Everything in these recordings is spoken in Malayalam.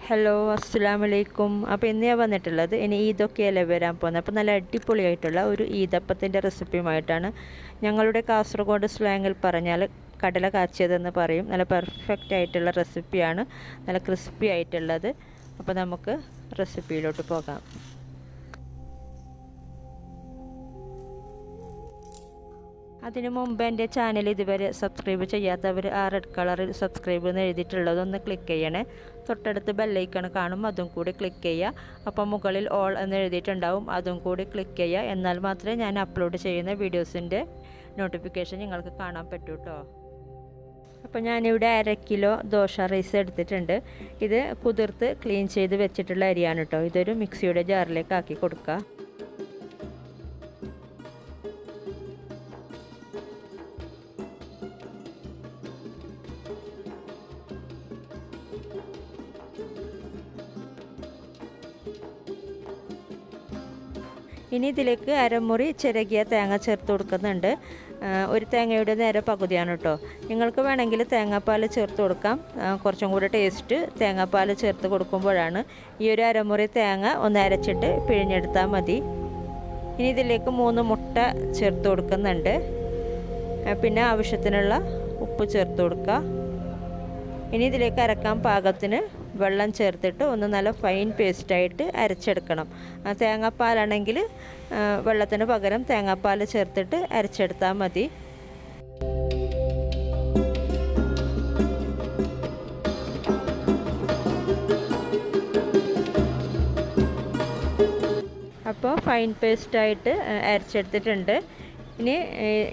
ഹലോ അസ്സലാമലൈക്കും. അപ്പോൾ ഇന്ന് ഞാൻ വന്നിട്ടുള്ളത് ഇനി ഈദൊക്കെയല്ലേ വരാൻ പോകുന്നത്. അപ്പോൾ നല്ല അടിപൊളിയായിട്ടുള്ള ഒരു ഈദപ്പത്തിൻ്റെ റെസിപ്പിയുമായിട്ടാണ്. ഞങ്ങളുടെ കാസർഗോഡ് സ്ലാങ്ങിൽ പറഞ്ഞാൽ കടല കാച്ചിയതെന്ന് പറയും. നല്ല പെർഫെക്റ്റ് ആയിട്ടുള്ള റെസിപ്പിയാണ്, നല്ല ക്രിസ്പി ആയിട്ടുള്ളത്. അപ്പോൾ നമുക്ക് റെസിപ്പിയിലോട്ട് പോകാം. അതിനു മുമ്പ് എൻ്റെ ചാനൽ ഇതുവരെ സബ്സ്ക്രൈബ് ചെയ്യാത്തവർ ആ റെഡ് കളറിൽ സബ്സ്ക്രൈബ് എന്ന് എഴുതിയിട്ടുള്ളതൊന്ന് ക്ലിക്ക് ചെയ്യണേ. തൊട്ടടുത്ത് ബെല്ലൈക്കൺ കാണും, അതും കൂടി ക്ലിക്ക് ചെയ്യുക. അപ്പോൾ മുകളിൽ ഓൾ എന്ന് എഴുതിയിട്ടുണ്ടാവും, അതും കൂടി ക്ലിക്ക് ചെയ്യുക. എന്നാൽ മാത്രമേ ഞാൻ അപ്ലോഡ് ചെയ്യുന്ന വീഡിയോസിൻ്റെ നോട്ടിഫിക്കേഷൻ നിങ്ങൾക്ക് കാണാൻ പറ്റൂ കേട്ടോ. അപ്പോൾ ഞാനിവിടെ 1/2 കിലോ ദോശ റൈസ് എടുത്തിട്ടുണ്ട്. ഇത് കുതിർത്ത് ക്ലീൻ ചെയ്ത് വെച്ചിട്ടുള്ള അരിയാണ് കേട്ടോ. ഇതൊരു മിക്സിയുടെ ജാറിലേക്ക് ആക്കി കൊടുക്കുക. ഇനി ഇതിലേക്ക് അരമുറി ചിരകിയ തേങ്ങ ചേർത്ത് കൊടുക്കുന്നുണ്ട്. ഒരു തേങ്ങയുടെ നേരെ പകുതിയാണ് കേട്ടോ. നിങ്ങൾക്ക് വേണമെങ്കിൽ തേങ്ങാപ്പാൽ ചേർത്ത് കൊടുക്കാം. കുറച്ചും കൂടി ടേസ്റ്റ് തേങ്ങാപ്പാൽ ചേർത്ത് കൊടുക്കുമ്പോഴാണ്. ഈ ഒരു അരമുറി തേങ്ങ ഒന്ന് അരച്ചിട്ട് പിഴിഞ്ഞെടുത്താൽ മതി. ഇനി ഇതിലേക്ക് 3 മുട്ട ചേർത്ത് കൊടുക്കുന്നുണ്ട്. പിന്നെ ആവശ്യത്തിനുള്ള ഉപ്പ് ചേർത്ത് കൊടുക്കുക. ഇനി ഇതിലേക്ക് അരക്കാൻ പാകത്തിന് വെള്ളം ചേർത്തിട്ട് ഒന്ന് നല്ല ഫൈൻ പേസ്റ്റായിട്ട് അരച്ചെടുക്കണം. തേങ്ങാപ്പാലാണെങ്കിൽ വെള്ളത്തിന് പകരം തേങ്ങാപ്പാൽ ചേർത്തിട്ട് അരച്ചെടുത്താൽ മതി. അപ്പോൾ ഫൈൻ പേസ്റ്റായിട്ട് അരച്ചെടുത്തിട്ടുണ്ട്. ഇനി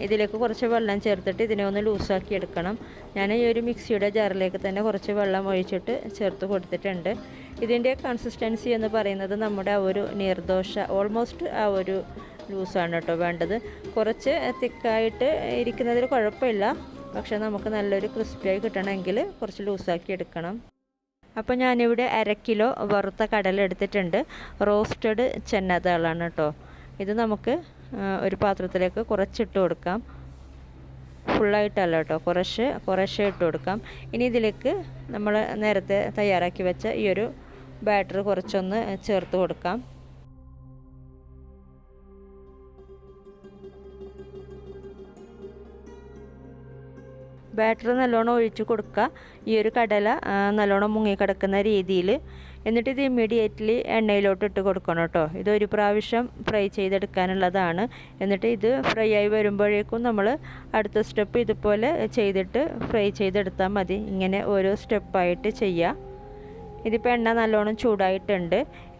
ഇതിലേക്ക് കുറച്ച് വെള്ളം ചേർത്തിട്ട് ഇതിനെ ഒന്ന് ലൂസാക്കി എടുക്കണം. ഞാൻ ഈ ഒരു മിക്സിയുടെ ജാറിലേക്ക് തന്നെ കുറച്ച് വെള്ളം ഒഴിച്ചിട്ട് ചേർത്ത് കൊടുത്തിട്ടുണ്ട്. ഇതിൻ്റെ കൺസിസ്റ്റൻസി എന്ന് പറയുന്നത് നമ്മുടെ ആ ഒരു നീർദോശ ഓൾമോസ്റ്റ് ആ ഒരു ലൂസാണ് കേട്ടോ വേണ്ടത്. കുറച്ച് തിക്കായിട്ട് ഇരിക്കുന്നതിൽ കുഴപ്പമില്ല, പക്ഷേ നമുക്ക് നല്ലൊരു ക്രിസ്പിയായി കിട്ടണമെങ്കിൽ കുറച്ച് ലൂസാക്കി എടുക്കണം. അപ്പോൾ ഞാനിവിടെ 1/2 കിലോ വറുത്ത കടല എടുത്തിട്ടുണ്ട്. റോസ്റ്റഡ് ചെന്നതാളാണ് കേട്ടോ. ഇത് നമുക്ക് ഒരു പാത്രത്തിലേക്ക് കുറച്ചിട്ട് കൊടുക്കാം. ഫുള്ളായിട്ടല്ല കേട്ടോ, കുറേശ്ശെ ഇട്ട് കൊടുക്കാം. ഇനി ഇതിലേക്ക് നമ്മൾ നേരത്തെ തയ്യാറാക്കി വെച്ച ഈ ഒരു ബാറ്റർ കുറച്ചൊന്ന് ചേർത്ത് കൊടുക്കാം. ബാറ്റർ നല്ലോണം ഒഴിച്ച് കൊടുക്കുക. ഈ ഒരു കടല നല്ലോണം മുങ്ങിക്കിടക്കുന്ന രീതിയിൽ. എന്നിട്ട് ഇത് ഇമ്മീഡിയറ്റ്ലി എണ്ണയിലോട്ട് ഇട്ട് കൊടുക്കണം കേട്ടോ. ഇതൊരു പ്രാവശ്യം ഫ്രൈ ചെയ്തെടുക്കാനുള്ളതാണ്. എന്നിട്ട് ഇത് ഫ്രൈ ആയി വരുമ്പോഴേക്കും നമ്മൾ അടുത്ത സ്റ്റെപ്പ് ഇതുപോലെ ചെയ്തിട്ട് ഫ്രൈ ചെയ്തെടുത്താൽ മതി. ഇങ്ങനെ ഓരോ സ്റ്റെപ്പായിട്ട് ചെയ്യുക. ഇതിപ്പോൾ എണ്ണ നല്ലോണം ചൂടായിട്ടുണ്ട്.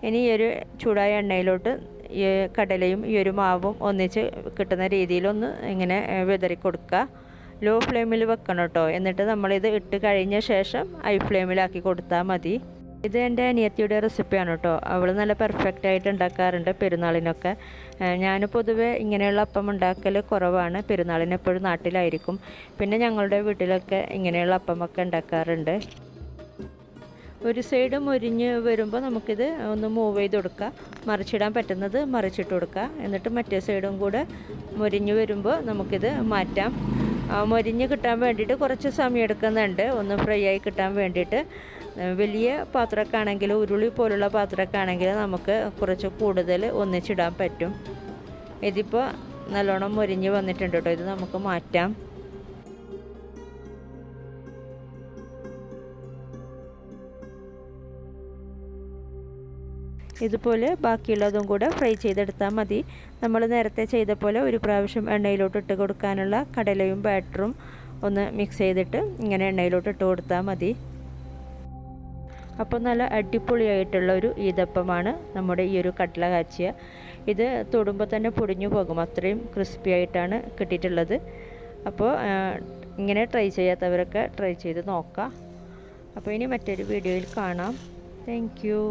ഇനി ഈ ഒരു ചൂടായ എണ്ണയിലോട്ട് ഈ കടലയും ഈ ഒരു മാവും ഒന്നിച്ച് കിട്ടുന്ന രീതിയിലൊന്ന് ഇങ്ങനെ വിതറി കൊടുക്കുക. ലോ ഫ്ലെയിമിൽ വെക്കണം കേട്ടോ. എന്നിട്ട് നമ്മളിത് ഇട്ട് കഴിഞ്ഞ ശേഷം ഹൈ ഫ്ലെയിമിലാക്കി കൊടുത്താൽ മതി. ഇത് എൻ്റെ അനിയത്തിയുടെ റെസിപ്പിയാണ് കേട്ടോ. അവൾ നല്ല പെർഫെക്റ്റ് ആയിട്ട് ഉണ്ടാക്കാറുണ്ട് പെരുന്നാളിനൊക്കെ. ഞാൻ പൊതുവേ ഇങ്ങനെയുള്ള അപ്പം ഉണ്ടാക്കൽ കുറവാണ്. പെരുന്നാളിന് എപ്പോഴും നാട്ടിലായിരിക്കും. പിന്നെ ഞങ്ങളുടെ വീട്ടിലൊക്കെ ഇങ്ങനെയുള്ള അപ്പമൊക്കെ ഉണ്ടാക്കാറുണ്ട്. ഒരു സൈഡ് മൊരിഞ്ഞ് വരുമ്പോൾ നമുക്കിത് ഒന്ന് മൂവ് ചെയ്ത് കൊടുക്കുക. മറിച്ചിടാൻ പറ്റുന്നത് മറിച്ചിട്ട് കൊടുക്കുക. എന്നിട്ട് മറ്റേ സൈഡും കൂടെ മൊരിഞ്ഞ് വരുമ്പോൾ നമുക്കിത് മാറ്റാം. മൊരിഞ്ഞ് കിട്ടാൻ വേണ്ടിയിട്ട് കുറച്ച് സമയം എടുക്കുന്നുണ്ട്, ഒന്ന് ഫ്രൈ ആയി കിട്ടാൻ വേണ്ടിയിട്ട്. വലിയ പാത്രമൊക്കെ ആണെങ്കിൽ, ഉരുളി പോലുള്ള പാത്രമൊക്കെ ആണെങ്കിൽ നമുക്ക് കുറച്ച് കൂടുതൽ ഒന്നിച്ചിടാൻ പറ്റും. ഇതിപ്പോൾ നല്ലോണം മൊരിഞ്ഞ് വന്നിട്ടുണ്ട് കേട്ടോ. ഇത് നമുക്ക് മാറ്റാം. ഇതുപോലെ ബാക്കിയുള്ളതും കൂടെ ഫ്രൈ ചെയ്തെടുത്താൽ മതി. നമ്മൾ നേരത്തെ ചെയ്ത പോലെ ഒരു പ്രാവശ്യം എണ്ണയിലോട്ട് ഇട്ട് കൊടുക്കാനുള്ള കടലയും ബാറ്ററും ഒന്ന് മിക്സ് ചെയ്തിട്ട് ഇങ്ങനെ എണ്ണയിലോട്ട് ഇട്ട് കൊടുത്താൽ മതി. അപ്പോൾ നല്ല അടിപൊളിയായിട്ടുള്ള ഒരു ഈദപ്പമാണ് നമ്മുടെ ഈ ഒരു കടല കാച്ചിയ. ഇത് തൊടുമ്പോൾ തന്നെ പൊടിഞ്ഞു പോകും, അത്രയും ക്രിസ്പി ആയിട്ടാണ് കിട്ടിയിട്ടുള്ളത്. അപ്പോൾ ഇങ്ങനെ ട്രൈ ചെയ്യാത്തവരൊക്കെ ട്രൈ ചെയ്ത് നോക്കാം. അപ്പോൾ ഇനി മറ്റൊരു വീഡിയോയിൽ കാണാം. Thank you.